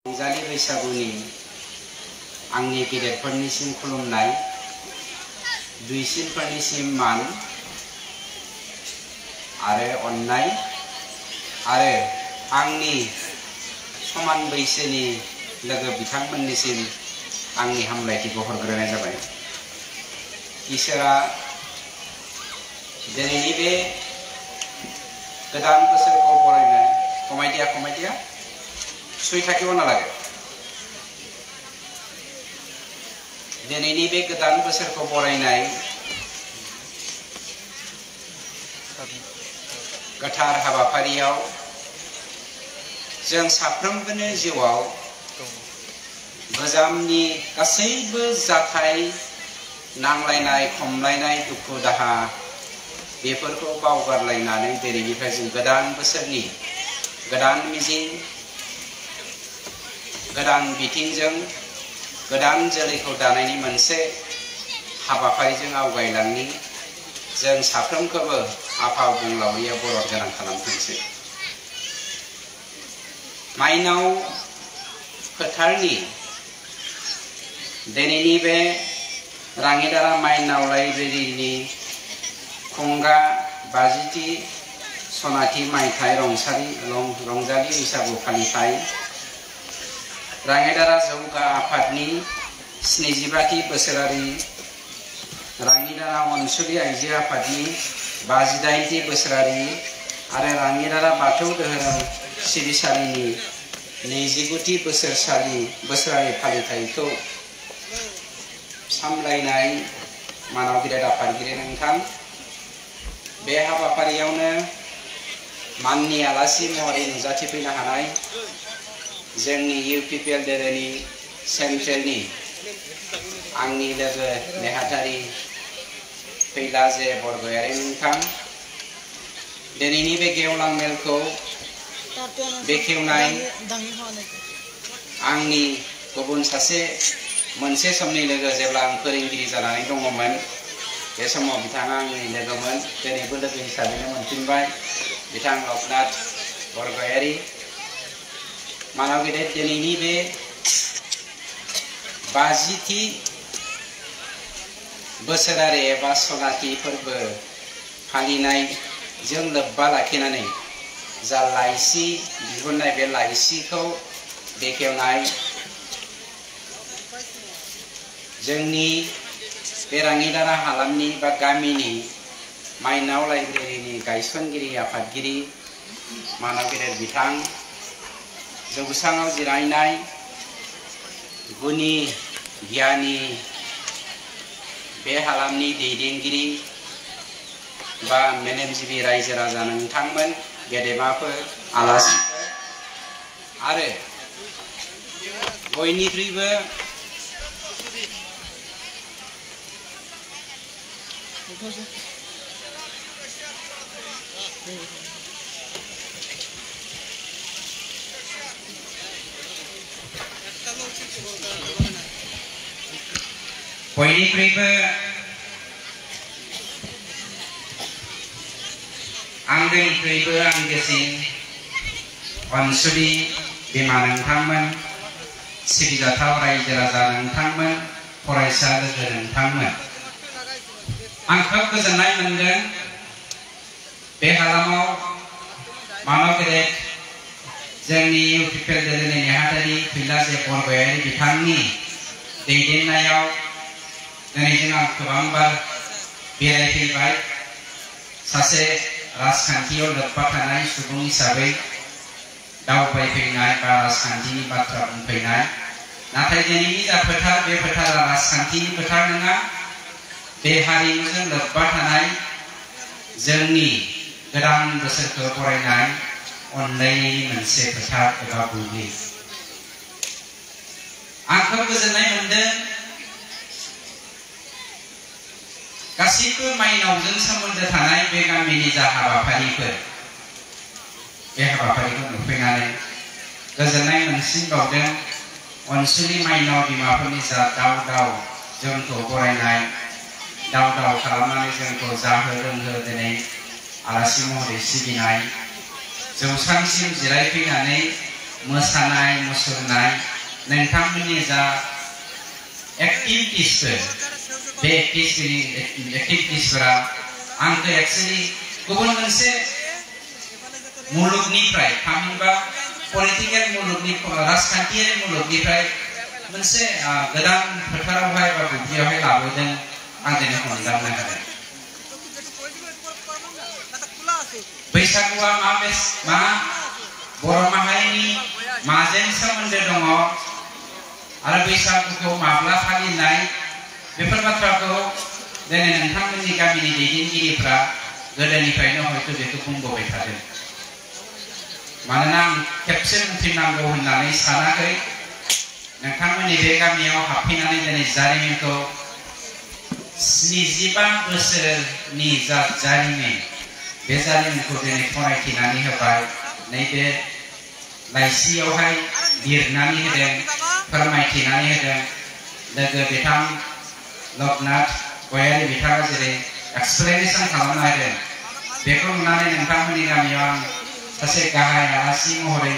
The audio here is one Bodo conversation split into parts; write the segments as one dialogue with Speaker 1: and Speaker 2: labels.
Speaker 1: रंजालि बैसागुनि आंनि गेदेरफोरनिसिम खुलुमनाय, दुइसिनफोरनिसिम मान आरो अननाय आरो आंनि समान बैसोनि लोगो बिथांमोननिसिम आंनि हामलायथिखौ हरग्रोनाय जाबाय। इसोरा दिनैनि बे गोदान बोसोरखौ बरायनो कमायदिया सुइटाखौ होना लागे। दिनैनि बे गोदान बोसोरखौ बरायनाय गोथार हाबाफारियाव जों साफ्रोमबोनि जिउआव गोजामनि गासैबो जाथाय, नांलायनाय, खमलायनाय, दुखु दाहा बेफोरखौ बावगारलायनानै दिनैनिफ्राय जों गोदान बोसोरनि गोदान मिजिं, गोदान बिथिंजों गोदान जोलैखौ दानायनि मोनसे हाबाफारिजों आवगायलांनि। जों साफ्रोमखौबो आफा बुंलावरिया बरद गोनां खालामथोंसै। माइनाव फोथारनि दिनैनि बे राङिदारा माइनाव लाइब्रेरिनि खुंगा 50थि सनाथि मायथाइ रंजालि बैसागु फालिथाय, राङिदारा जौगा आफादनि 75थि बोसोरारि, राङिदारा अनसुलि आइजो आफादनि 58थि बोसोरारि आरो राङिदारा बाथौ धोरोम सिबिसालिनि 29थि बोसोरारि फालिथायखौ सामलायनाय मानाव गेदेर आफादगिरि नोंथां, बे हाबाफारियावनो माननि आलासि महरै नुजाथिफैनो हानाय जोंनि इउपिपिएल दोलोनि सेन्ट्रेलनि आंनि लोगो नेहाथारि फैलाजे बरगयारि नोंथां, दिनैनि बे गेवलां मेलखौ बेखेवनाय आंनि गुबुन सासे मोनसे समनि लोगो, जेब्ला आं फोरोंगिरि जानानै दङमोन बे समाव बिथाङा आंनि लोगोमोन, दिनैबो लोगो हिसाबैनो मोनफिनबाय, बिथां लकनाथ बरगयारि। मानाव गेदेर दिनैनि बे 50थि बोसोरारि एबा सनाथि फोरबो फालिनायजों लोब्बा लाखिनानै जा लाइसि दिहुननाय, बे लाइसिखौ बेखेवनाय जोंनि बे राङिदारा हालामनि बा गामिनि माइनाव लाइब्रेरिनि गायसनगिरि आफादगिरि मानाव गेदेर बिथां, जौसाङाव जिरायनाय गुनि गियानि बे हालामनि दैदेनगिरि बा मेलेमजिबि रायजो राजा नोंथांमोन, गेदेमाफोर, आलासिफोर आरो बयनिख्रुइबो आंगोनिख्रुइबो आंगोसिन अनसुलि बिमा नोंथांमोन, सिबिजाथाव रायजो राजा नोंथांमोन, फरायसा लोगो नोंथांमोन, आं खोब गोजोननाय मोनदों बे हालामाव मानाव गेदेर जोंनि इउपिपिएल दोलोनि नेहाथारि फैलाजे बरगयारि बिथांनि दैदेननायाव दिनैजों आं गोबांबार बेरायफैबाय। सासे राजखान्थियाव लोब्बा थानाय सुबुं हिसाबै दावबायफैनाय बा राजखान्थिनि बाथ्रा बुंफैनाय, नाथाय दिनैनि जा फोथार, बे फोथारा राजखान्थिनि फोथार नङा, बे हारिमुजों लोब्बा थानाय जोंनि गोदान बोसोरखौ बरायनाय अनलायनायनि मोनसे फोथार एबा बुब्लि। आं खोब गोजोननाय मोनदों गासैबो माइनावजों सोमोन्दो थानाय बे गामिनि जा हाबाफारिफोर, बे हाबाफारिखौ नुफैनानै गोजोननाय मोनसिनबावदों। अनसुलि माइनाव बिमाफोरनि जा दाव दाव जोंखौ बरायनाय, दाव दाव खालामनानै जोंखौ जाहो लोंहो दिनै आलासि महरै सिबिनाय, जौसांसिम जिरायफैनानै मोसानाय मुसुरनाय नोंथांमोननि जा एक्टिविटिसफोर बे एक्टिविटिसफोरा आंखौ एक्चुअली गुबुन मोनसे मुलुगनिफ्राय थामहिनबा पलिटिकेल मुलुगनि राजखान्थियारि मुलुगनिफ्राय मोनसे गोदान फोथारावहाय बा बुब्लियावहाय लाबोदों आं दिनै हमदांनो हादों। बैसागुआ मा बर' माहारिनि माजों सोमोन्दो दङ आरो बैसागुखौ माब्ला फालिनाय बेफोर बाथ्राखौ दिनै नोंथांमोननि गामिनि दैदेनगिरिफ्रा गोदोनिफ्रायनो हयथ' बेखौ बुंबोबाय थादों। मानोना आं खेबसे बुंफिननांगौ होननानै सानाखै। नोंथांमोननि बे गामियाव हाबफैनानै दिनै जारिमिनखौ 75 बोसोरनि जा जारिमिन बे जारिमिनखौ दिनै फरायथिनानै होबाय। नैबे लाइसियावहाय लिरनानै होदों, फोरमायथिनानै होदों। लोगो बिथां लकनाथ गयारी बिथाङा जेरै एक्सप्लेनेसन खालामना होदों, बेखौ नुनानै नोंथांमोननि गामियाव आं सासे गाहाय आलासि महरै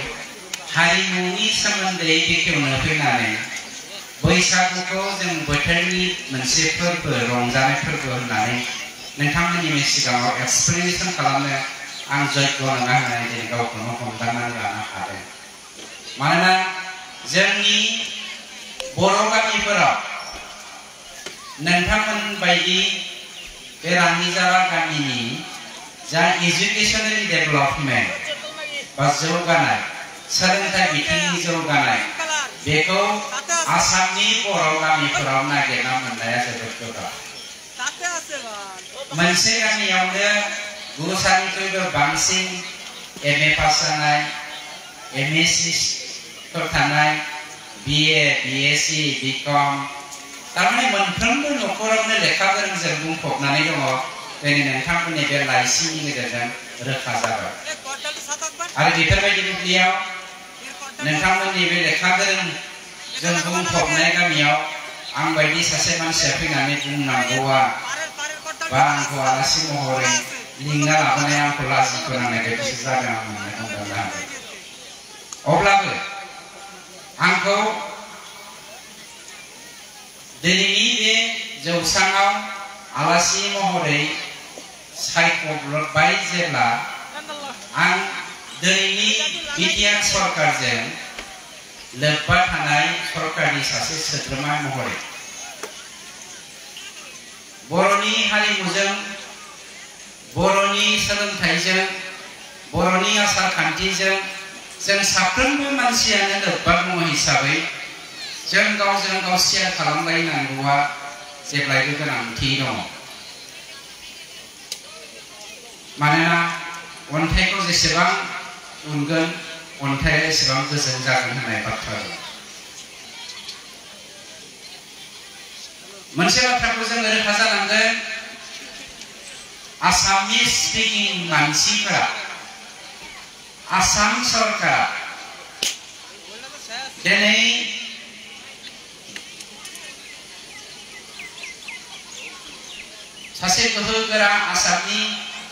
Speaker 1: हारिमुनि सोमोन्दै बेखेवनो फैनानै बैसागुखौ जों बोथोरनि मोनसे फोरबो, रंजानाय फोरबो होननानै नोंथांमोननि सिगाङाव एक्सप्लेनेसन खालामनो आं जग्य नङा होननानै दिनै गावखौनो हमदांनानै लानो हादों। मानोना जोंनि बर' गामिफोराव नोंथांमोन बायदि बे रानिजारा गामिनि जा एजुकेशनेल डेभेलपमेन्ट बा जौगानाय, सोलोंथाइ बिथिंनि जौगानाय, बेखौ आसामनि बर' गामिफोराव नागिरना मोननाया जोबोद गोब्राब। मोनसे गामियावनो 9,000निख्रुइबो बांसिन MA पास जानाय, MSc थानाय, BA, BSc, BCom, थारमाने मोनफ्रोमबो न'खरावनो लेखा गोरोंजों बुंफबनानै दङ। दिनै नोंथांमोननि बे लाइसिनि गेजेरजों रोखा जाबाय। आरो बेफोरबायदि बुब्लियाव नोंथांमोननि बे लेखा गोरोंजों बुंफबनाय गामियाव आं बायदि सासे मानसिया फैनानै बुंनांगौआ बा आंखौ आलासि महरै लिंना लाबोनाया आंखौ लाजि फोनांनाय बायदिसो जादों आं हमदांनो हादों। अब्लाबो आंखौ दिनैनि बे जौसाङाव आलासि महरै सायख'बाय जेब्ला आं दिनैनि बिटिआर सरकारजों लोब्बा थानाय सरकारनि सासे सोद्रोमा महरै बर'नि हारिमुजों, बर'नि सोलोंथाइजों, बर'नि आसार खान्थिजों जों साफ्रोमबो मानसियानो लोब्बा दङ हिसाबै जों गावजों गाव शेयार खालामलायनांगौआ जेब्लायबो गोनांथि दङ। मानोना अन्थाइखौ जेसेबां उनगोन अन्थाइआ एसेबां गोजों जागोन होननाय बाथ्रा दं। मोनसे बाथ्राखौ जों रोखा जानांगोन, आसामिस स्पिकिं मानसिफोरा, आसाम सरकारा दिनै सासे गोहोगोरा आसामनि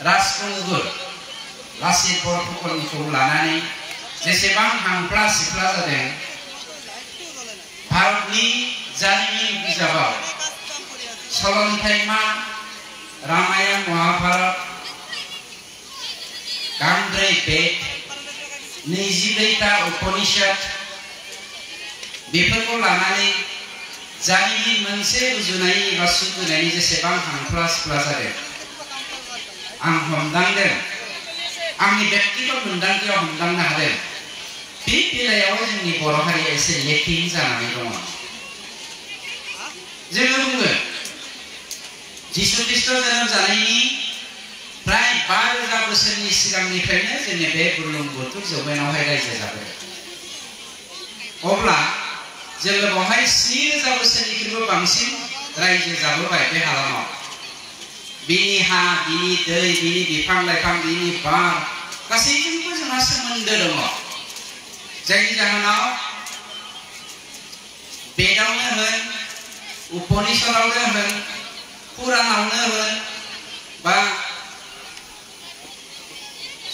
Speaker 1: राजखुंगुर लाचित बरफुकनखौ लानानै जेसेबां हांफ्ला सिफ्ला जादों, भारतनि जारिमिन बिजाबाव सलन्थाइमा, रामायण, महाभारत, गांब्रै बेद, 22टा उपनिषद बेफोरखौ लानानै जारिमिन मोनसे रुजुनाय एबा सुजुनायनि जेसेबां हांफ्ला सिफ्ला जादों आं हमदांदों, आंनि व्यक्तिगत मोन्दांथियाव हमदांनो हादों। बे बेलायाव जोंनि बर' हारिया एसे लेकिं जानानै दङ। जोङो बुङो जिसु ख्रीष्ट जोनोम जानायनि प्राय 5,000 बोसोरनि सिगांनिफ्रायनो जोंनि बे बुरलुंबुथुर जौयेनावहाय रायजो जाबोदों। अब्ला जोङो बेवहाय 7,000 बोसोरनिख्रुइबो बांसिन रायजो जाबोबाय बे हालामाव। बिनि हा, बिनि दै, बिनि बिफां लाइफां, बिनि बार गासैजोंबो जोंहा सोमोन्दो दङ। जायनि जाहोनाव बेदावनो होन, उपनिषदावनो होन, पुराणावनो होन बा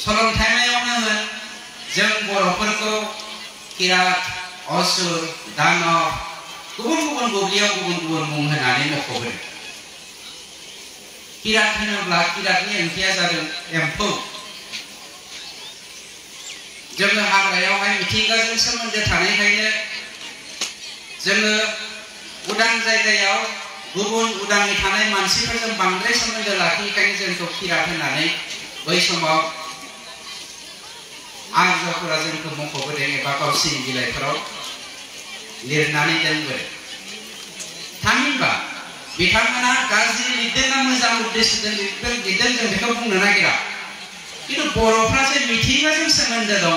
Speaker 1: सलन्थाइमायावनो होन, जों बर'फोरखौ किरात, असुर दानव गुबुन-गुबुन बुब्लियाव गुबुन-गुबुन मुं होनानै मख'बोदों। किरात होनोब्ला किरातनि ओंथिया जादों एम्फौ। जोङो हाग्रायावहाय मिथिंगाजों सोमोन्दो थानायखायनो जोङो उदां जायगायाव गुबुन उदाङै थानाय मानसिफोरजों बांद्राय सोमोन्दो लाखियैखायनो जोंखौ किरात होननानै बै समाव आर्यफोरा जोंखौ मख'बोदों एबा गावसिनि बिलाइफोराव लिरनानै दोनबोदों। थामहिनबा बिथांमोना गाज्रि लिरदों ना मोजां उद्देश्यजों लिरदों जों बेखौ बुंनो नागिरा। किन्तु बर'फ्रा जे मिथिंगाजों सोमोन्दो दङ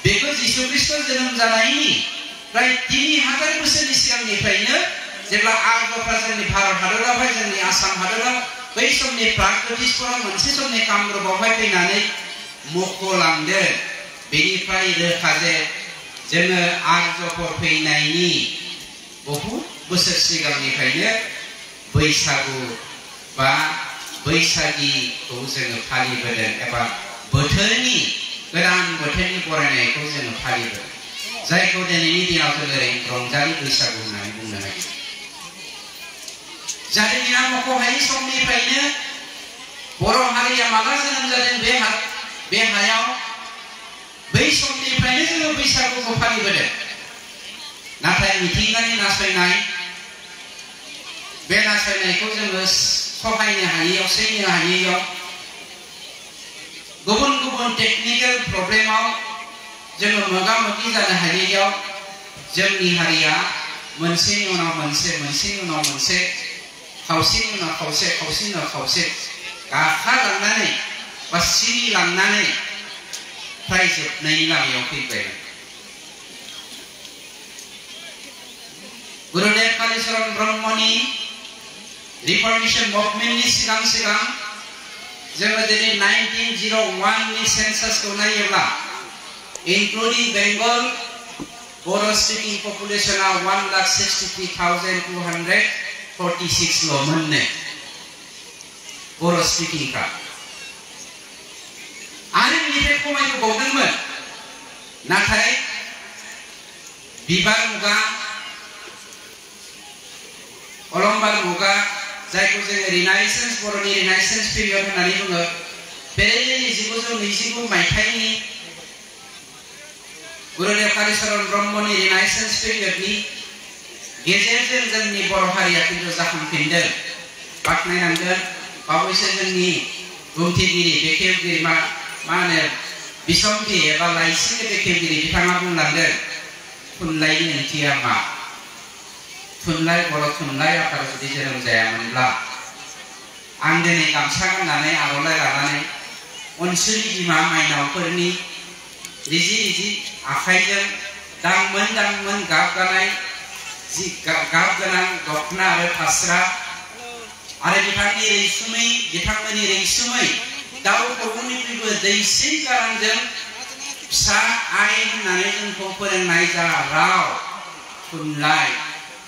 Speaker 1: बेखौ जिसु ख्रीष्ट जोनोम जानायनि प्राय 3000 बोसोरनि सिगांनिफ्रायनो जेब्ला आर्यफ्रा जोंनि भारत हादरावहाय जोंनि आसाम हादराव बै समनि प्रागज्योतिषफोरा मोनसे समनि कामरुपावहाय फैनानै मख'लांदों। बेनिफ्राय रोखा जे जोङो आर्यफोर फैनायनि बहुद बोसोर सिगांनिफ्रायनो बैसागु बा बैसागिखौ जोङो फालिबोदों एबा बोथोरनि गोदान बोथोरनि बरायनायखौ जोङो फालिबोदों, जायखौ दिनैनि दिनाव जों ओरैनो रंजालि बैसागु होननानै बुंनो हायो। जारिमिना मख'हायै समनिफ्रायनो बर' हारिया माब्ला जोनोम जादों बे हायाव बै समनिफ्रायनो जोङो बैसागुखौ फालिबोदों। नाथाय मिथिंगानि नासयनाय बे नासयनायखौ जोङो सहायनो हायैयाव सैनो हायैयाव गुबुन गुबुन टेक्निकेल प्रब्लेमाव जोङो मोगा मोगि जानो हायैयाव जोंनि हारिया मोनसेनि उनाव मोनसे मोनसेनि उनाव मोनसे खावसेनि उनाव खावसे खावसेनि उनाव खावसे गाखालांनानै बा सिरिलांनानै फ्राय जोबनायनि लामायाव फैबाय। गुरुदेव कालीचरण ब्रह्मनि रिफर्मेशन मुभमेन्टनि सिगां सिगां जोङो दिनै 1901 नि सेन्सासखौ नायोब्ला including Bengal, Boro speaking population of 1,63,246 lo मोननो Boro speaking का आरो बेनिफ्राय खमायबोबावदोंमोन। नाथाय बिबार मुगा अलंबार मुगा जायखौ जोङो रिनाइसेन्स बर'नि रिनाइसेन्स पिरियड होननानै बुङो, बे 1929 मायथाइनि गुरुदेव कालीचरण ब्रह्मनि रिनाइसेन्स पिरियडनि गेजेरजों जोंनि बर' हारिया खिन्थु जाखांफिनदों। बाख्नायनांगोन बावैसो जोंनि बुंथिगिरि बेखेवगिरि मा होनो बिसम्बि एबा लाइसिनि बेखेवगिरि बिथाङा बुंलांदों थुनलाइनि ओंथिया मा। थुनलाइ बर' थुनलाइ आफादा जुदि जोनोम जायामोनब्ला आं दिनै गामसा गाननानै आर'नाइ लानानै अनसुलि बिमा माइनावफोरनि रिजि रिजि आखाइजों दांमोन दांमोन गाब गोनां दखना आरो फास्रा आरो बिथांमोननि रैसुमै दाउ खौवौनिख्रुइबो दैसिन गारांजों फिसा आइ होननानै जोंखौ फोरोंनाय जा राव थुनलाइ,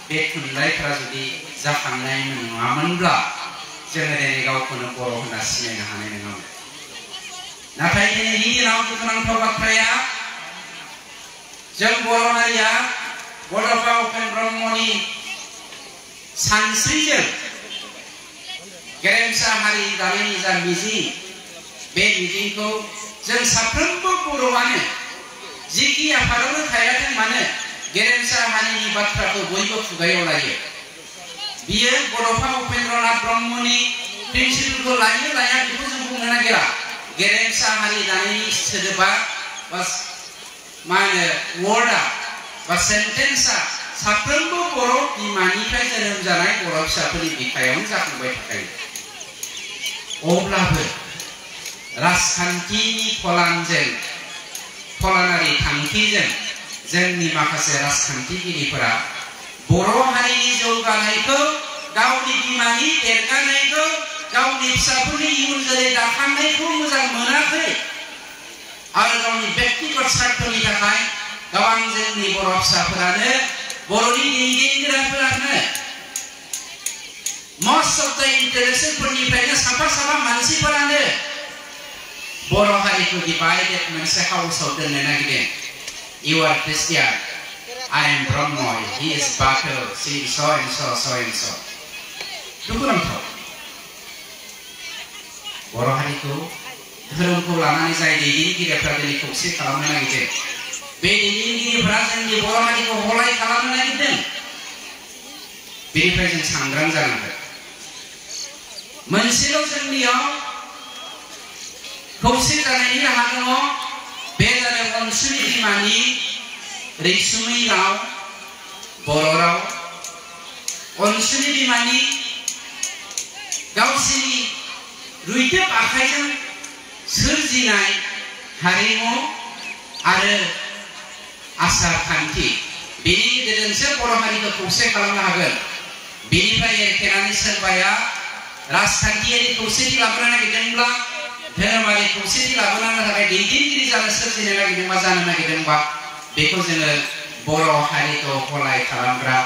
Speaker 1: बे थुनलाइफ्रा जुदि जाखांनाय नङामोनब्ला जोङो दिनै गावखौनो बर' होनना सिनायनो हानाय नङामोन। नाथाय दिनैनि दिनाव दुखुनांथाव बाथ्राया जों बर' हारिया बड'फा उपेन ब्रह्मनि सानस्रिजों गेरेमसा हारि दानायनि जा मिजिं, बे मिजिंखौ जों साफ्रोमबो बर'आनो जिखि आफादावनो थायाथों मानो गेरेमसा हारिनि बाथ्राखौ बयबो खुगायाव लायो। बियो बड'फा उपेन्द्रनाथ ब्रह्मनि प्रिन्सिपलखौ लायो लाया बेखौ जों बुंनो नागिरा। गेरेमसा हारि दानायनि सोदोबा बा मा होनो वर्डआ बा सेन्टेन्सआ साफ्रोमबो बर' बिमानिफ्राय जोनोम जानाय बर' फिसाफोरनि बिखायावनो जाखांबाय थाखायो। अब्लाबो राजखान्थिनि फलानारि थांखिजों जोंनि माखासे राजखान्थिगिरिफोरा बर' हारिनि जौगानायखौ, गावनि बिमानि देरगानायखौ, गावनि फिसाफोरनि इयुन जोलै दाखांनायखौ मोजां मोनाखै आरो गावनि व्यक्तिगत स्वार्थनि थाखाय गोबां जोंनि बर' फिसाफोरानो बर'नि दैदेनगिरिफोरानो most of the intellectualफोरनिफ्रायनो साफा साफा मानसिफोरानो बर' हारिखौ डिवाइडेड मोनसे हाउसआव दोननो नागिरदों। You are Christian, I am Brahma, he is Bhakta, she is so and so, so and so. दुखुनांथाव बर' हारिखौ धोरोमखौ लानानै जाय दैदेनगिरिफ्रा दिनै खौसे खालामनो नागिरदों बे दैदेनगिरिफ्रा जोंनि बर' हारिखौ हलाय खालामनो नागिरदों बेनिफ्राय जों सांग्रां जानांगोन मोनसेल' जोंनियाव खौसे जानायनि राहा दङ बे जादों अनसुलि बिमानि रैसुमै राव बर' राव अनसुलि बिमानि गावसिनि रुइथोब आखाइजों सोरजिनाय हारिमु आरो आसार खान्थि बेनि गेजेरजोंसो बर' हारिखौ खौसे खालामनो हागोन बेनिफ्राय एरखेनानै सोरबाया राजखान्थियारि खौसेथि लाबोनो नागिरदोंब्ला धोरोमारि खौसेथि लाबोनो थाखाय दैदेनगिरि जानो सोरजिनो नागिरदोंबा जानो नागिरदोंबा बेखौ जोङो बर' हारिखौ हलाय खालामग्रा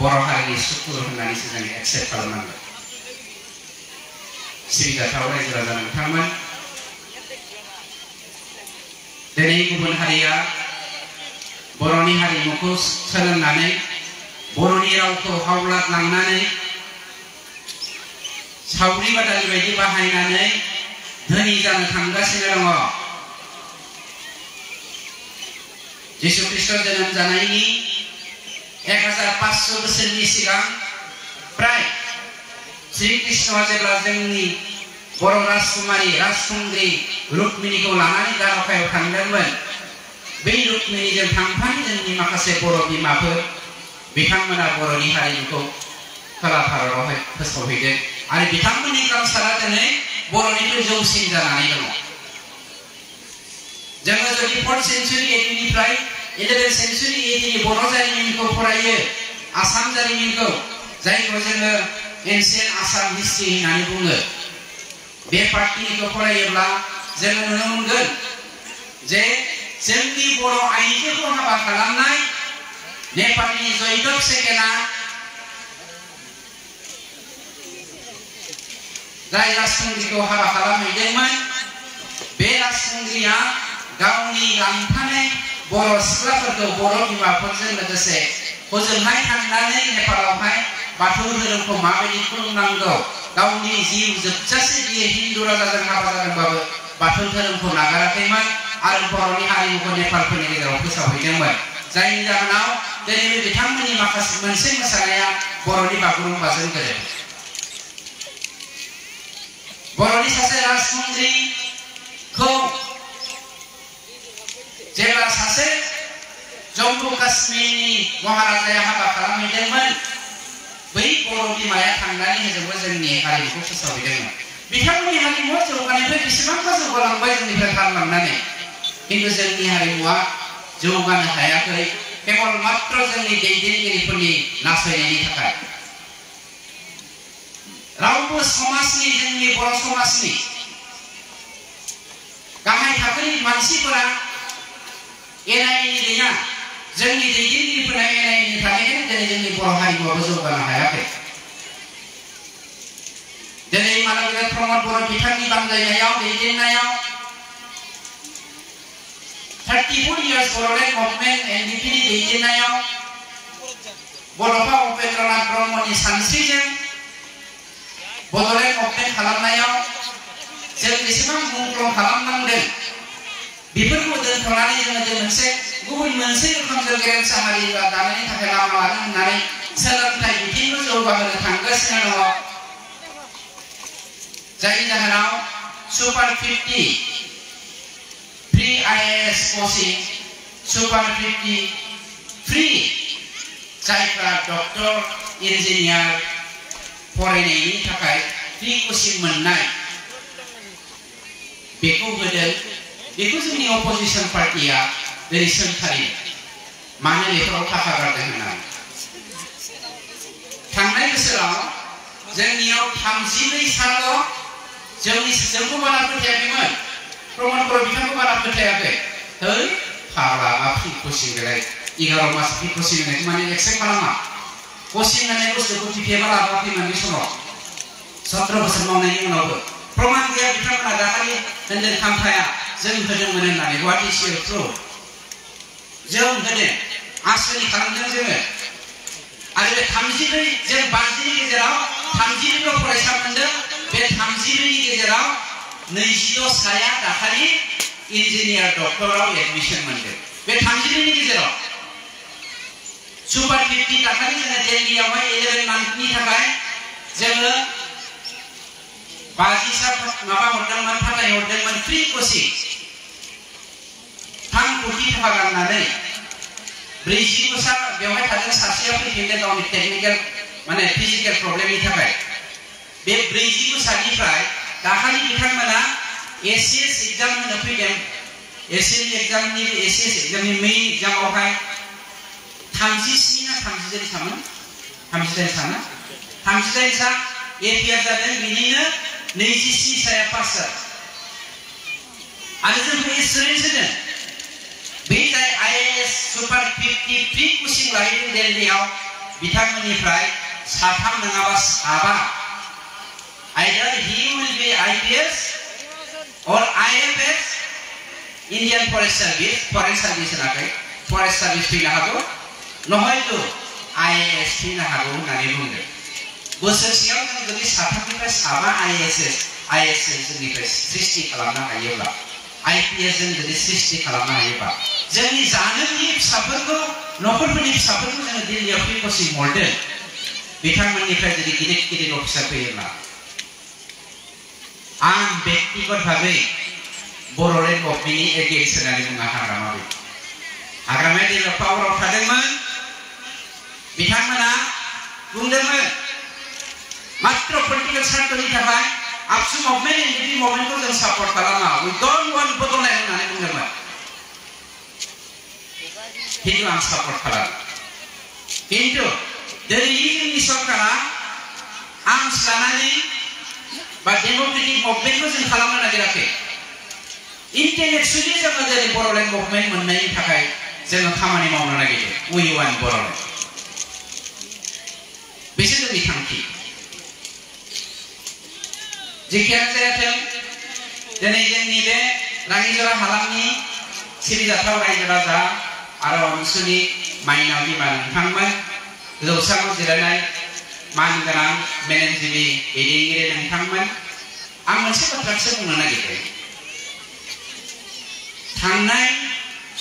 Speaker 1: बर' हारिनि सुथुर होननानैसो जों एक्सेप्ट खालामनांगोन सिबिजाथाव रायजो राजा नोंथांमोन दिनै गुबुन हारिया बर'नि हारिमुखौ सोलोंनानै बर'नि रावखौ हावलाद लांनानै सावरि बादालि बायदि बाहायनानै धोनि जानो थांगासिनो दङ जिसु ख्रीष्ट जोनोम जानायनि 1500 बोसोरनि सिगां प्राय श्री कृष्णआ जेब्ला जोंनि बर' राजकुमारी राजखुंग्रि रुक्मिणीखौ लानानै द्वारकायाव थांदोंमोन बै रुक्मिणीजों थांफानाय जोंनि माखासे बर' बिमाफोर बिथांमोना बर'नि हारिमुखौ खोला भारतावहाय फोसावहैदों आरो बिथांमोननि कालचारा दिनै बर'निख्रुइ जौसिन जानानै दङ जोङो जुदि 4th सेन्चुरि एडिनिफ्राय 11th सेन्चुरि एडिनि बर' जारिमिनखौ फरायो आसाम जारिमिनखौ जायखौ जोङो एन्सियेन्ट आसाम हिस्ट्रि होननानै बुङो बे पार्टिखौ फरायोब्ला जोङो नुनो मोनगोन जे जोंनि बर' आइजोखौ हाबा खालामनाय नेपालनि जयदेव सेकेन्डआ जाय राजखुंग्रिखौ हाबा खालामहैदोंमोन बे राजखुंग्रिया गावनि लांफानाय बर' सिख्लाफोरखौ बर' बिमाफोरजों लोगोसे हजोंहाय थांनानै नेपालावहाय बाथौ धोरोमखौ माबायदि खुलुमनांगौ गावनि जिउ जोबजासे बियो हिन्दु राजाजों हाबा जादोंबाबो बाथौ धोरोमखौ नागाराखैमोन आरो बर'नि हारिमुखौ नेपालफोरनि गेजेराव फोसावहैदोंमोन जायनि जाहोनाव दिनै बिथांमोननि माखासे मोनसे मोसानाया बर'नि बागुरुम्बाजों गोरोबो बर'नि सासे राजखुंग्रिखौ जेब्ला सासे जम्मु काश्मीरनि महाराजाया हाबा खालामहैदोंमोन बै बर' बिमाया थांनानै होजोंबो जोंनि हारिमुखौ फोसावहैदोंमोन बिथांमोननि हारिमुआ जौगानायनिफ्राय बेसेबांबा जौगालांबाय जोंनिफ्राय खारलांनानै खिन्थु जोंनि हारिमुआ जौगानो हायाखै केवल मात्र जोंनि दैदेनगिरिफोरनि नासयनायनि थाखाय रावबो समाजनि जोंनि बर' समाजनि गाहाय थाखोनि मानसिफोरा एनायनि गैया जोंनि दैदेनगिरिफोरा एनायनि थाखायनो दिनै जोंनि बर' हारिमुआबो जौगानो हायाखै दिनै मानबिलास प्रमद बर' बिथांनि बानजायनायाव दैदेननायाव 34 years बड'लेण्ड गभर्नमेन्ट एनडिपिनि दैदेननायाव बड'फा उपेन्द्रनाथ ब्रह्मनि सानस्रिजों बड'लेण्ड गभर्नमेन्ट खालामनायाव जों बेसेबां मुंख्लं खालामनांदों बेफोरखौ दोनथ'नानै जोङो गुबुन मोनसे रोखोमजों गेरेमसा हारि दानायनि थाखाय लामा लानो होननानै सोलोंथाइ बिथिंखौ जौगाहोनो थांगासिनो दङ जायनि जाहोनाव सुपार 50 फ्री आईएएस कोचिं सुपार 50 फ्री जायफ्रा डक्टर इन्जिनियार फरायनायनि थाखाय फ्री कोचिं मोननाय बेखौ होदों बेखौ जोंनि अपोजिशन पार्टिया दिनै सोंखारि मानो बेफोराव थाखा गारदों होननानै थांनाय बोसोराव जोंनियाव 32 साल' जोंखौ बारा फोथायाखैमोन प्रमद बर' बिथांखौ बारा फोथायाखै है फाग्ला मा फ्रि कोचिं बेलाय 11 मास फ्रि कोचिं होनायखौ माने एक्सेप्ट खालामा कोचिं होनाय बुस्थुखौ टिकेबा लाबोआखैमोन बे समाव 17 बोसोर मावनायनि उनावबो प्रमाण गैया बिथांमोना दाखालि होनदों खाम्फाया जों होदोंमोन होननानै वाट इज योर प्रुफ जों होदों आसनि खालामदों जोङो आरो बे 32 जों 32नि गेजेराव 32 फरायसा मोनदों बे 32नि गेजेराव 26 साया दाखालि इन्जिनियार डक्टराव एडमिशन मोनदों बे 32नि गेजेराव सुपार 50 दाखालि जोङो दिल्लीयावहाय 11 मान्थनि थाखाय जोङो 50 सा माबा हरदोंमोन फाथाय हरदोंमोन फ्रि कचिं 3 कोटि थाखा गारनानै 40 सा बेवहाय थादों सासेया फैफिनदों गावनि टेक्निकल माने फिजिकल प्रब्लेमनि थाखाय बे 40 सानिफ्राय दाखालि बिथांमोना एसएस एग्जाम होनो फैदों एसएस एग्जामनि एसएस एग्जामनि मेइन एग्जामावहाय 37 ना 30 सामोन 30 साना 30 सा एपिआर जादों बिनिनो 27 साया पास जादों आरो जों एसुरेन्स होदों बे जाय आईएएस सुपार 50 फ्रि कचिं लाहैदों दिल्लीयाव बिथांमोननिफ्राय साथाम नङाबा साबा either he will be IPS or IFS Indian Forest Service होनाखै Forest Service फैनो हागौ नहयथ' IAS फैनो हागौ होननानै बुंदों बोसोरसेयाव जों जुदि साथामनिफ्राय साबा IAS जोंनिफ्राय सृष्टि खालामनो हायोब्ला IPS जों जुदि सृष्टि खालामनो हायोब्ला जोंनि जानोनि फिसाफोरखौ नखरफोरनि फिसाफोरखौ जोङो दिल्लीयाव फ्रि कचिं हरदों बिथांमोननिफ्राय जुदि गिदिर गिदिर अफिसार फैयोब्ला आं व्यक्तिगत भाबै बर'लेण्ड गभर्नमेन्टनि एगेन्स्ट होननानै बुङा हाग्रामाया दिल्लीयाव पावाराव थादोंमोन बिथांमोना बुंदोंमोन मात्र पलिटिकेल सार्टनि थाखाय आबसु मुभमेन्ट एनडिपि मुभमेन्टखौ जों सापर्ट खालामा वी डोन्ट वान्ट बड'लेण्ड होननानै बुंदोंमोन खिन्थु आं सापर्ट खालामो खिन्थु दिनैनि जोंनि सरकारा आर्म्स लानानै बा डेम'क्रेटिक मुभमेन्टखौ जों खालामनो नागिराखै इन्टेलेक्चुवेलि जोङो जेरै बर'लेण्ड मुभमेन्ट मोननायनि थाखाय जोङो खामानि मावनो नागिरदों वी वान्ट बर'लेण्ड बेसो जोंनि थांखि जेखियानो जायाथों दिनै जोंनि बे राङिजरा हालामनि सिबिजाथाव रायजो राजा आरो अनसुलि माइनाव बिमा नोंथांमोन जौसाङाव जिरायनाय मानगोनां मेलेमजिबि दैदेनगिरि नोंथांमोन आं मोनसे बाथ्राखौसो बुंनो नागिरदों थांनाय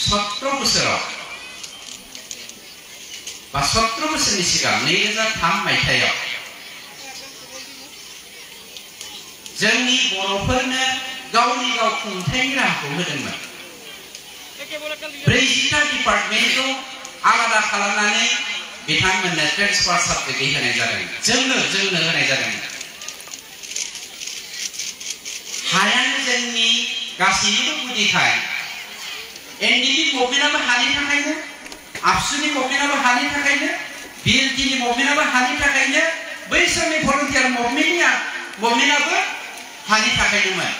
Speaker 1: 17 बोसोराव बा 17 बोसोरनि सिगां 2003 मायथाइयाव जोंनि बर'फोरनो गावनि गाव खुंथायनि राहाखौ होदोंमोन 40टा डिपार्टमेन्टखौ आलादा खालामनानै बिथांमोननो ट्रेन्सफार सार्टिफिकेट होनाय जादों जोंनो होनाय जादों हायानो जोंनि गासैनिबो गुदिखाय एनडिपि मुभमेन्टआबो हानि थाखायनो आबसुनि मुभमेन्टआबो हानि थाखायनो बिएलटिनि मुभमेन्टआबो हानि थाखायनो बै समनि भलन्टियार मुभमेन्टआबो हानि थाखायनोमोन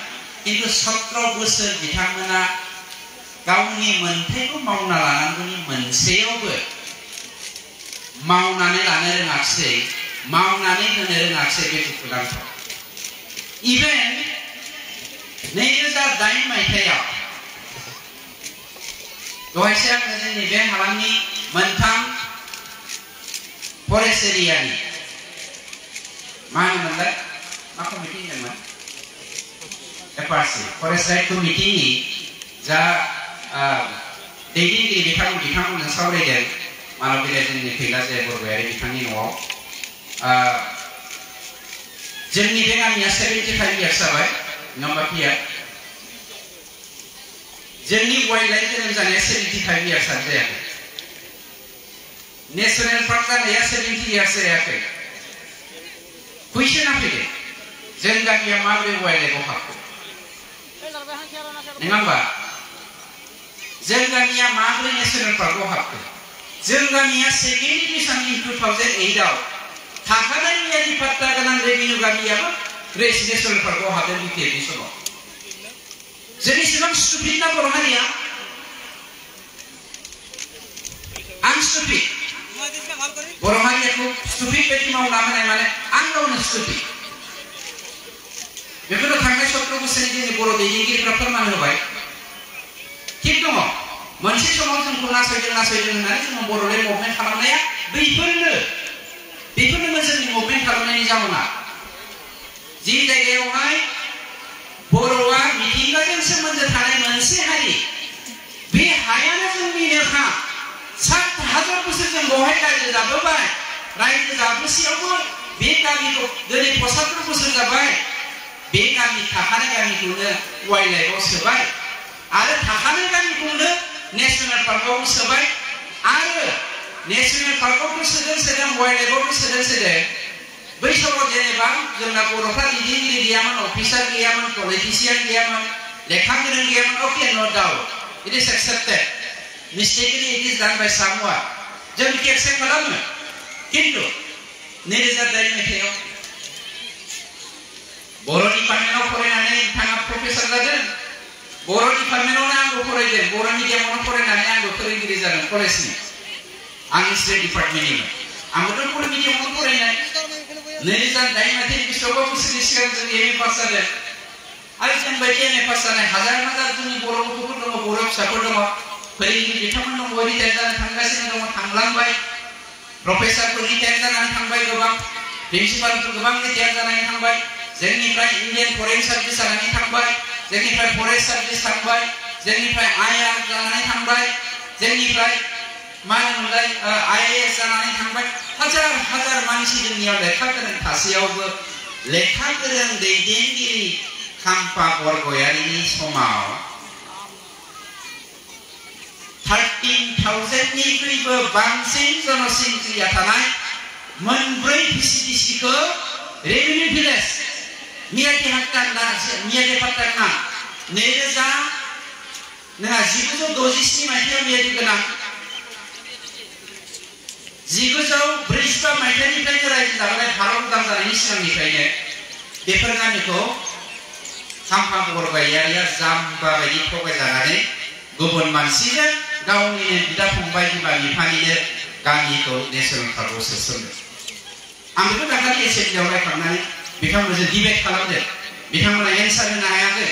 Speaker 1: खिन्थु 17 बोसोर बिथांमोना गावनि मोनथायखौ मावना लानांगौनि मोनसेयावबो मावनानै लानो रोङाखिसै मावनानै होनो रोङाखिसै बे दुखुनांथाव इभेन 2008 मायथाइयाव दहायसो आङो जोंनि बे हालामनि मोनथाम फरेस्ट एरियानि मा होनोमोनलाय मा कमिटि होनोमोन एफआरसि फरेस्ट राइट कमिटिनि जा दैदेनगिरि बिथांमोनजों सावरायदों मानव बिलाइ जोंनि फैलाजय बरगयारि बिथांनि न'आव जोंनि बे गामिया 75 इयार्स जाबाय नम्बाथिया जोंनि वाइल्ड जोनोम जानाया 75 इयार्स जायाखै नेशनेल पार्क जानाया 70 इयार्स जायाखै कुइसना फैदों जों गामिया माबोरै वाइल्ड लाइफआव हाबखो नङा होमबा जों गामिया माबोरै नेशनेल पार्कआव हाबखो जों गामिया सेकेन्ड डिभिजन 2008 आव थाखानाय मियादि पाट्टा गोनां रेभिनिउ गामियाबो नेशनेल पार्कआव हाबदों बिटिआरनि समाव जों इसेबां स्टुपिड ना बर' हारिया आं स्टुपिड बर' हारियाखौ स्टुपिड बायदि मावना होनाय माने आं गावनो स्टुपिड बेखौनो थांनाय 17 बोसोरनि जोंनि बर' दैदेनगिरिफ्रा फोरमान होबाय थिग दङ मोनसे समाव जोंखौ नासयदों होननानै जोङो बर'लेण्ड मुभमेन्ट खालामनाया बेफोरनो जोंनि मुभमेन्ट खालामनायनि जाहोना जि जायगायावहाय बर'आ मिथिंगाजों सोमोन्दो थानाय मोनसे हारि बे हायानो जोंनिनो हा 7,000 बोसोर जों बेवहाय रायजो जाबोबाय रायजो जाबोसेयावबो बे गामिखौ दिनै 75 बोसोर जाबाय बे गामि थाखानाय गामिखौनो वाइल्ड लाइफआव सोबाय आरो थाखानाय गामिखौनो नेशनेल पार्कआव सोबाय आरो नेशनेल पार्कआवबो सोदों वाइल्ड लाइफआवबो सोदों बै समाव जेनेबा जोंना बर'फ्रा दैदेनगिरि गैयामोन अफिसार गैयामोन पलिटिशियान गैयामोन लेखा गोरों गैयामोन okay no doubt it is accepted mistakenly it is done by someone जों बेखौ एक्सेप्ट खालामो किन्तु 2008 मायथाइयाव बर' डिपार्टमेन्टआव फरायनानै बिथाङा प्रफेसार जादों बर' डिपार्टमेन्टआवनो आंबो फरायदों बर' मिडियामावनो फरायनानै आंबो फोरोंगिरि जादों कलेजनि आं हिस्ट्रि डिपार्टमेन्टनिमोन आंबोथ' बर' मिडियामावनो फरायनाय 2008 मायथाइनि बिसोरबो बोसोरनि सिगां जों एम ए पास जादों आरो जों बायदि एम ए पास जानाय हाजार जोंनि बर' गथ'फोर दङ बर' फिसाफोर दङ फोरोंगिरि बिथांमोन दङ रिटायार जानो थांगासिनो दङ थांलांबाय प्रफेसारफोर रिटायार जानानै थांबाय गोबां प्रिन्सिपालफोर गोबां रिटायार जानानै थांबाय जोंनिफ्राय इन्डियान फरेन सार्भिस जानानै थांबाय जोंनिफ्राय फरेस्ट सार्भिस थांबाय जोंनिफ्राय आइआर जानानै थांबाय जोंनिफ्राय मा होनोमोनलाय आइएएस जानानै थांबाय हाजार मानसि जोंनियाव लेखा गोरों थासेयावबो लेखा गोरों दैदेनगिरि खाम्फा बरगयारिनि समाव 13,000 निख्रुइबो बांसिन जनसंख्या थानाय मोनब्रै भिसिडिसिखौ रेभिनिउ भिलेज मियादि पाट्टाना 1967 मायथाइयाव मियादि गोनां 1945 मायथाइनिफ्रायनो रायजो जाबोनाय भारत उदां जानायनि सिगांनिफ्रायनो बेफोर गामिखौ खाम्फा बरगयारिया जाम्बा बायदि थगायजानानै गुबुन मानसिजों गावनिनो बिदा फंबाय बिमा बिफानिनो गामिखौ नेशनेल पार्कआव सोसनदों आं बेखौ दाखालि एसेम्बलियाव रायखांनानै बिथांमोनजों डिबेट खालामदों बिथांमोना एन्सार होनो हायाखै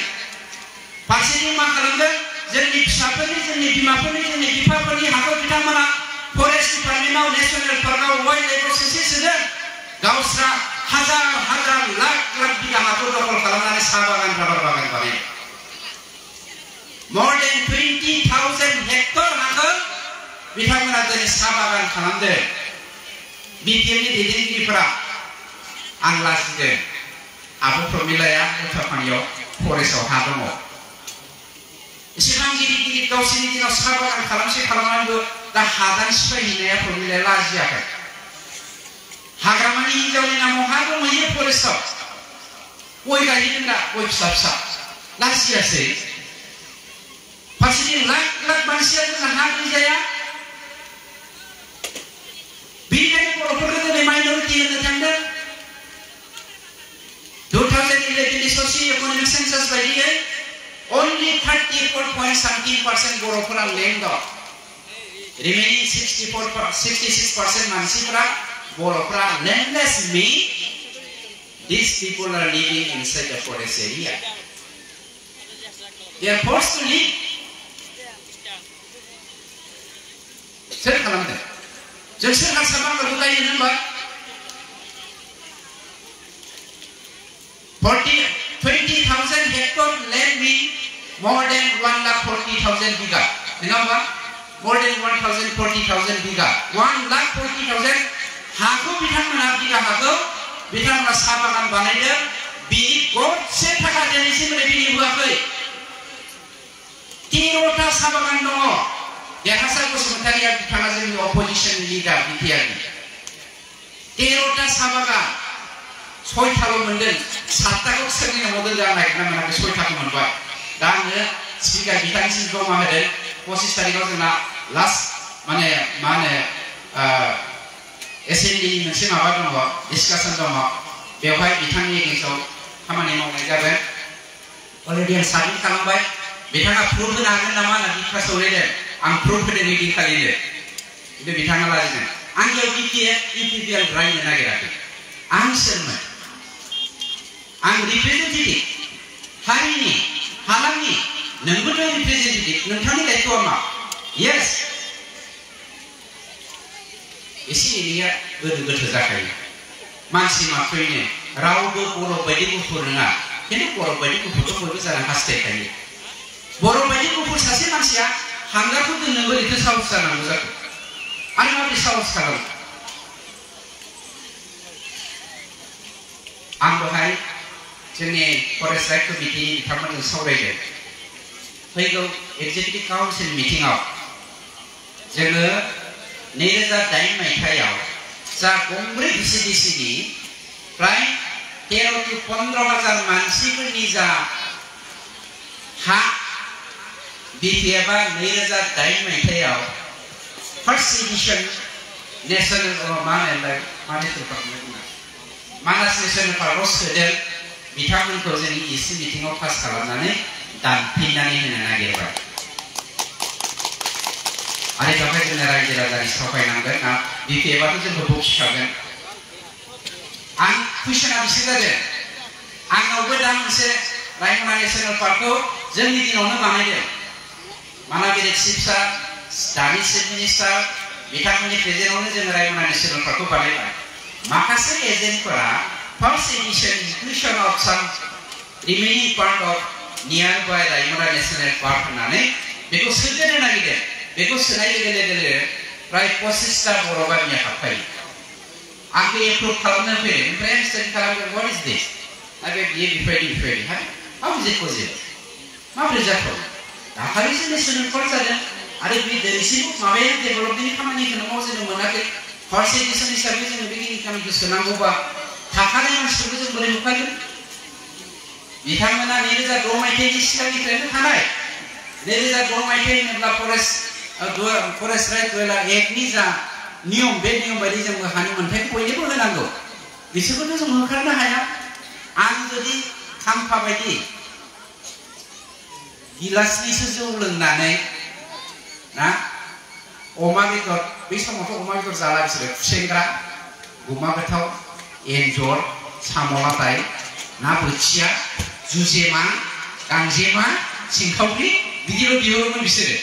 Speaker 1: फारसेथिं मा खालामदों जोंनि फिसाफोरनि जोंनि बिमाफोरनि जोंनि बिफाफोरनि हाखौ बिथांमोना फरेस्ट डिपार्टमेन्टआव नेशनेल पार्कआव वाइल्ड लाइफआव सोदों गावस्रा हाजार लाख बिगा हाखौ दखल खालामनानै साहा बागान राबार बागान बानायदों more than 20,000 हेक्टर हाखौ बिथांमोना दिनै साहा बागान खालामदों बिटिएमनि दैदेनगिरिफोरा आं लाजिदों आब' प्रमिलाया उल्थापानियाव फरेस्टआव हा दङ एसेबां गिदिर गावसोरनि दिनाव साहा बागान खालामनानैबो दा हादान सिफायहैनाया प्रमिलाया लाजियाखै हाग्रामानि हिनजावनि नामाव हा दंहैयो फरेस्टआव गय गायहैदों दा गय फिसा फिसा लाजियासै फारसेथिं लाख मानसिया जोंहा हा गैजाया बेनिखायनो बर'फोरखौ दिनै माइनरिटि होनो थांदों 2011 सोसियो-इक'नमिक सेन्सास बायदियै only 34.something% बर'फोरा लेन्ड दं remaining 66% मानसिफोरा बर'फोरा landless mean these people are living inside the forest area they are forced to live सोर खालामदों जों सोर हारसा बांगालखौ दायो होनबा 20,000 hectare land mean more than 1,40,000 biga नङा होमबा more than 1,40,000 biga 1,40,000 हाखौ बिथांमोना बिगा हाखौ बिथांमोना साहा बागान बानायदों बिनि गरसे थाखा दिनैसिम रेभिनिउ होआखै 13टा साहा बागान दङ देरहासार बसुमतारिया बिथाङा जोंनि अपोजिशन लिडार बिटिआरनि 13टा साहा बागान 6टाल' मोनदों 7टाखौ सोरनिनो मदद जानो नागिरना मोनाखै 6टाखौ मोनबाय दा आङो स्पिकार बिथांनिसिम जमा होदों 25 तारिखआव जोंना लास्ट माने मा होनो एसेम्बलिनि मोनसे माबा दङ डिसकासन दङ बेवहाय बिथांनि एगेन्स्टआव खामानि मावनाय जागोन अलरेडि आं साबमिट खालामबाय बिथाङा प्रुफ होनो हागोन नामा होनना बिखासाव लिरदों आं प्रुफ होदों बिदि खालिनो खिन्थु बिथाङा लाजिदों आंनियाव इपिपिएल रायनो नागिराखै आं सोरमोन आं रिप्रेजेन्टेटिभ हारिनि हालामनि नोंबोथ' रिप्रेजेन्टेटिभ नोंथांनि दायथ'आ मा Yes. एसे एनैया गोदो गोथो जाखायो मानसि माथ्रैनो रावबो बर' बायदि गुफुर नङा खिन्थु बर' बायदि गुफुरखौ बयबो जानो हास्थायखायो बर' बायदि गुफुर सासे मानसिया हांगारखौ दोननो बोरैथो साहस जानांगौ जाखो आरो माबोरै साहस खालामो आं दहाय जोंनि फरेस्ट राइट कमिटिनि बिथांमोनजों सावरायदों फैगौ एक्जिकिउटिभ काउन्सिल मिटिंआव जोङो 2008 मायथाइयाव जा गंब्रै VCDCनि प्राय 13 to 15,000 मानसिफोरनि जा हा बिटिएफआ 2008 मायथाइयाव फार्स्ट एडिशन नेशनेल मानास नेशनेल पार्कआव सोदों बिथांमोनखौ जोंनि EC मिटिंआव पास खालामनानै दानफिननानै होनो नागिरबाय आरो बेवहाय जोङो रायजो राजानि सावरायनांगोन ना बिटिएफआथ' जोंखौ बखिखागोन आं कुइसना बिसो जादों आंनावबो दा मोनसे रायमना नेशनेल पार्कखौ जोंनि दिनावनो बानायदों मानागिरि चिफ सार दानि चिफ मिनिस्टार बिथांमोननि प्रेजेन्टआवनो जोङो रायमना नेशनेल पार्कखौ बानायबाय माखासे एजेन्टफोरा first edition inclusion of some remaining part of nearby रायमना नेशनेल पार्क होननानै बेखौ सोदेरनो नागिरदों बेखौ सोनाय लोगो लोगो प्राय 25टा बर' गामिया हाबफायो आंखौ एप्रुभ खालामनो फैदों ओमफ्राय आं स्टाडि खालामदों व्हाट इज दिस आरो बियो बेफोरबायदि हाउ इज इट पसिबल माबोरै जाथाव दाखालिसो नेशनेल पार्क जादों आरो बे दिनैसिम माबाया डेभेलपमेन्टनि खामानिखौनो मावजेननो मोनाखै फार्स्ट एडिशन हिसाबै जोङो बेखिनि खामानिखौ सोनांगौबा थाखानाय मानसिफोरखौ जों बोरै होखागोन बिथांमोना 2006 मायथाइनि सिगांनिफ्रायनो थानाय 2006 मायथाइ होनोब्ला फरेस्ट राइट एक्टनि जा नियम बे नियम बायदि जों हानि मोनथायखौ बयनोबो होनांगौ बिसोरखौथ' जों होखारनो हाया आं जुदि खाम्फा बायदि गिलासनिसो जौ लोंनानै ना अमा बेदर बै समावथ' अमा बेदर जाला बिसोरो खुसेंग्रा गुमा गोथाव एन्जर साम' लादाय ना बोथिया जुजेमा गांजेमा सिंखावरि बिदिल' बिहरोमोन बिसोरो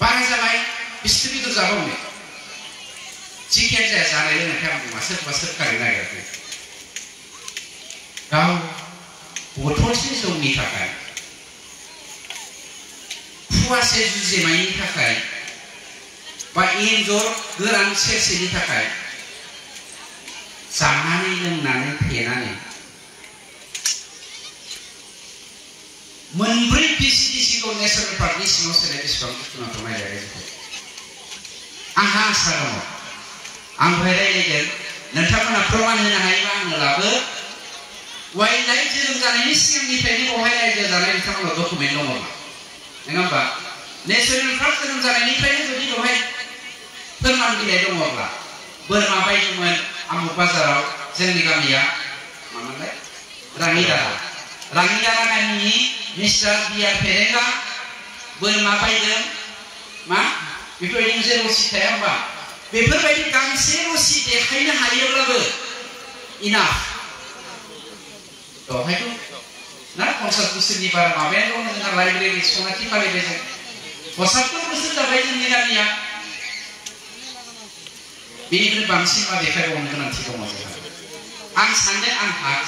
Speaker 1: बारा जाबाय बिसोर बेदर जाबावनो जिखियानो जाया जानाय लोंनायखाय आं बुङा सोरबा सोरखारि नागिराखै गाव बथलसे जौनि थाखाय फुवासे जुजेमानि थाखाय बा एन्जर गोरान सेरसेनि थाखाय जानानै लोंनानै फेनानै मोनब्रै VCDCखौ नेशनेल पार्कनि सिङाव सोनाय बेसेबां दुखुनांथाव नायलाय आंहा आसा दङ आं बेहाय रायलायगोन नोंथांमोना प्रमान होनो हायोबा आंनो लाबो वाइल्ड लाइफ जोनोम जानायनि सिगांनिफ्रायनो बेवहाय रायजो जानाय बिथांमोनाव डकुमेन्ट दङ नङा होमबा नेशनेल पार्क जोनोम जानायनिफ्रायनो जुदि बेवहाय फोरमान बिलाइ दङब्ला बोरमा बायदोंमोन आमुक बाजाराव जोंनि गामिया मामोनलाय राङिदारा गामिनि मिस्टार बिआर फेरेंगा बोरमा बायदों मा बेफोरबायदि मोनसे रसि थाया होमबा बेफोरबायदि गांसे रसि देखायनो हायोब्लाबो इनाफ बेवहायथ' ना 50 बोसोरनि बारा माबायानो दङ जोंना लाइब्रेरि सनाथि फालिबाय जों 75 बोसोर जाबाय जोंनि गामिया बेनिफ्राय बांसिन मा देखायबावनो गोनांथि दङ जोंहा आं सानदों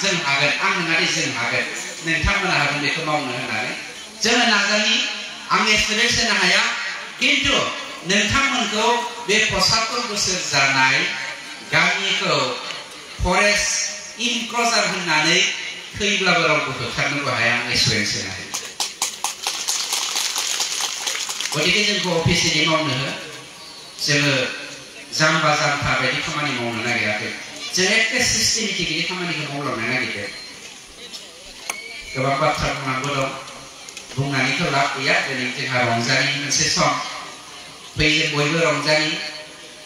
Speaker 1: जों हागोन आं नङादे जों हागोन नोंथांमोना हागोन बेखौ मावनो होननानै जोङो नाजानि आं एक्सपिरियेन्स होनो हाया किन्तु नोंथांमोनखौ बे 75 बोसोर जानाय गामिखौ फरेस्ट इनक्ल'जार होननानै थैब्लाबो रावबो होखारनोबो हाया आं एक्सपिरियेन्स होनो हायो गतिके जोंखौ अफिसियेलि मावनो हो जोङो जाम्बा जाम्था बायदि खामानि मावनो नागिराखै जों एखे सिस्टेमेटिकलि खामानिखौ मावलांनो नागिरदों गोबां बाथ्रा बुंनांगौ दं बुंनानैथ' लाब गैया दिनै जोंहा रंजानायनि मोनसे सम फैयो बयबो रंजानि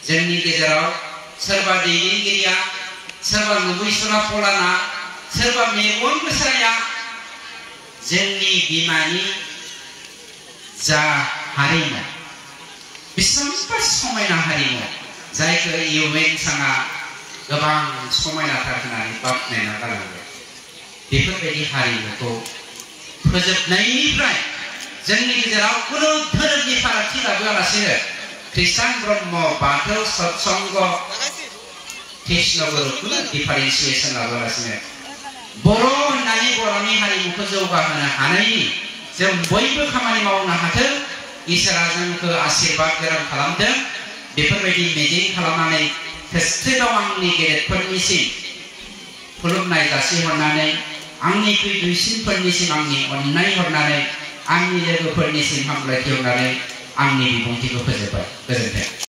Speaker 1: जोंनि गेजेराव सोरबा दैदेनगिरिया सोरबा लुबैसना फलाना सोरबा मेगन गोसाया जोंनि बिमानि जा हारिमु बेसेबांबा समायना हारिमु जायखौ इउएन साना गोबां समायनाथार होननानै बाख्नायना गालांबाय बेफोरबायदि हारिमुखौ फोजोबनायनिफ्राय जोंनि गेजेराव कुनु धोरोमनि फारागथि लाबोआलासिनो ख्रिस्टान ब्रह्म बाथौ सत्संग कृष्ण गुरु कुनु डिफारेन्सिएसन लाबोआलासिनो बर' होननानै बर'नि हारिमुखौ जौगाहोनो हानायनि जों बयबो खामानि मावनो हाथों इसोरा जोंखौ आशीर्बाद गोनां खालामदों बेफोरबायदि मिजिं खालामनानै खृष्टानाव आंनि गेदेरफोरनिसिम खुलुमनाय जासिहरनानै आंनिख्रुइ दुइसिनफोरनिसिम आंनि अननाय हरनानै आंनि लोगोफोरनिसिम हामलायथि हरनानै आंनि बिबुंथिखौ फोजोबबाय। गोजोन्थों।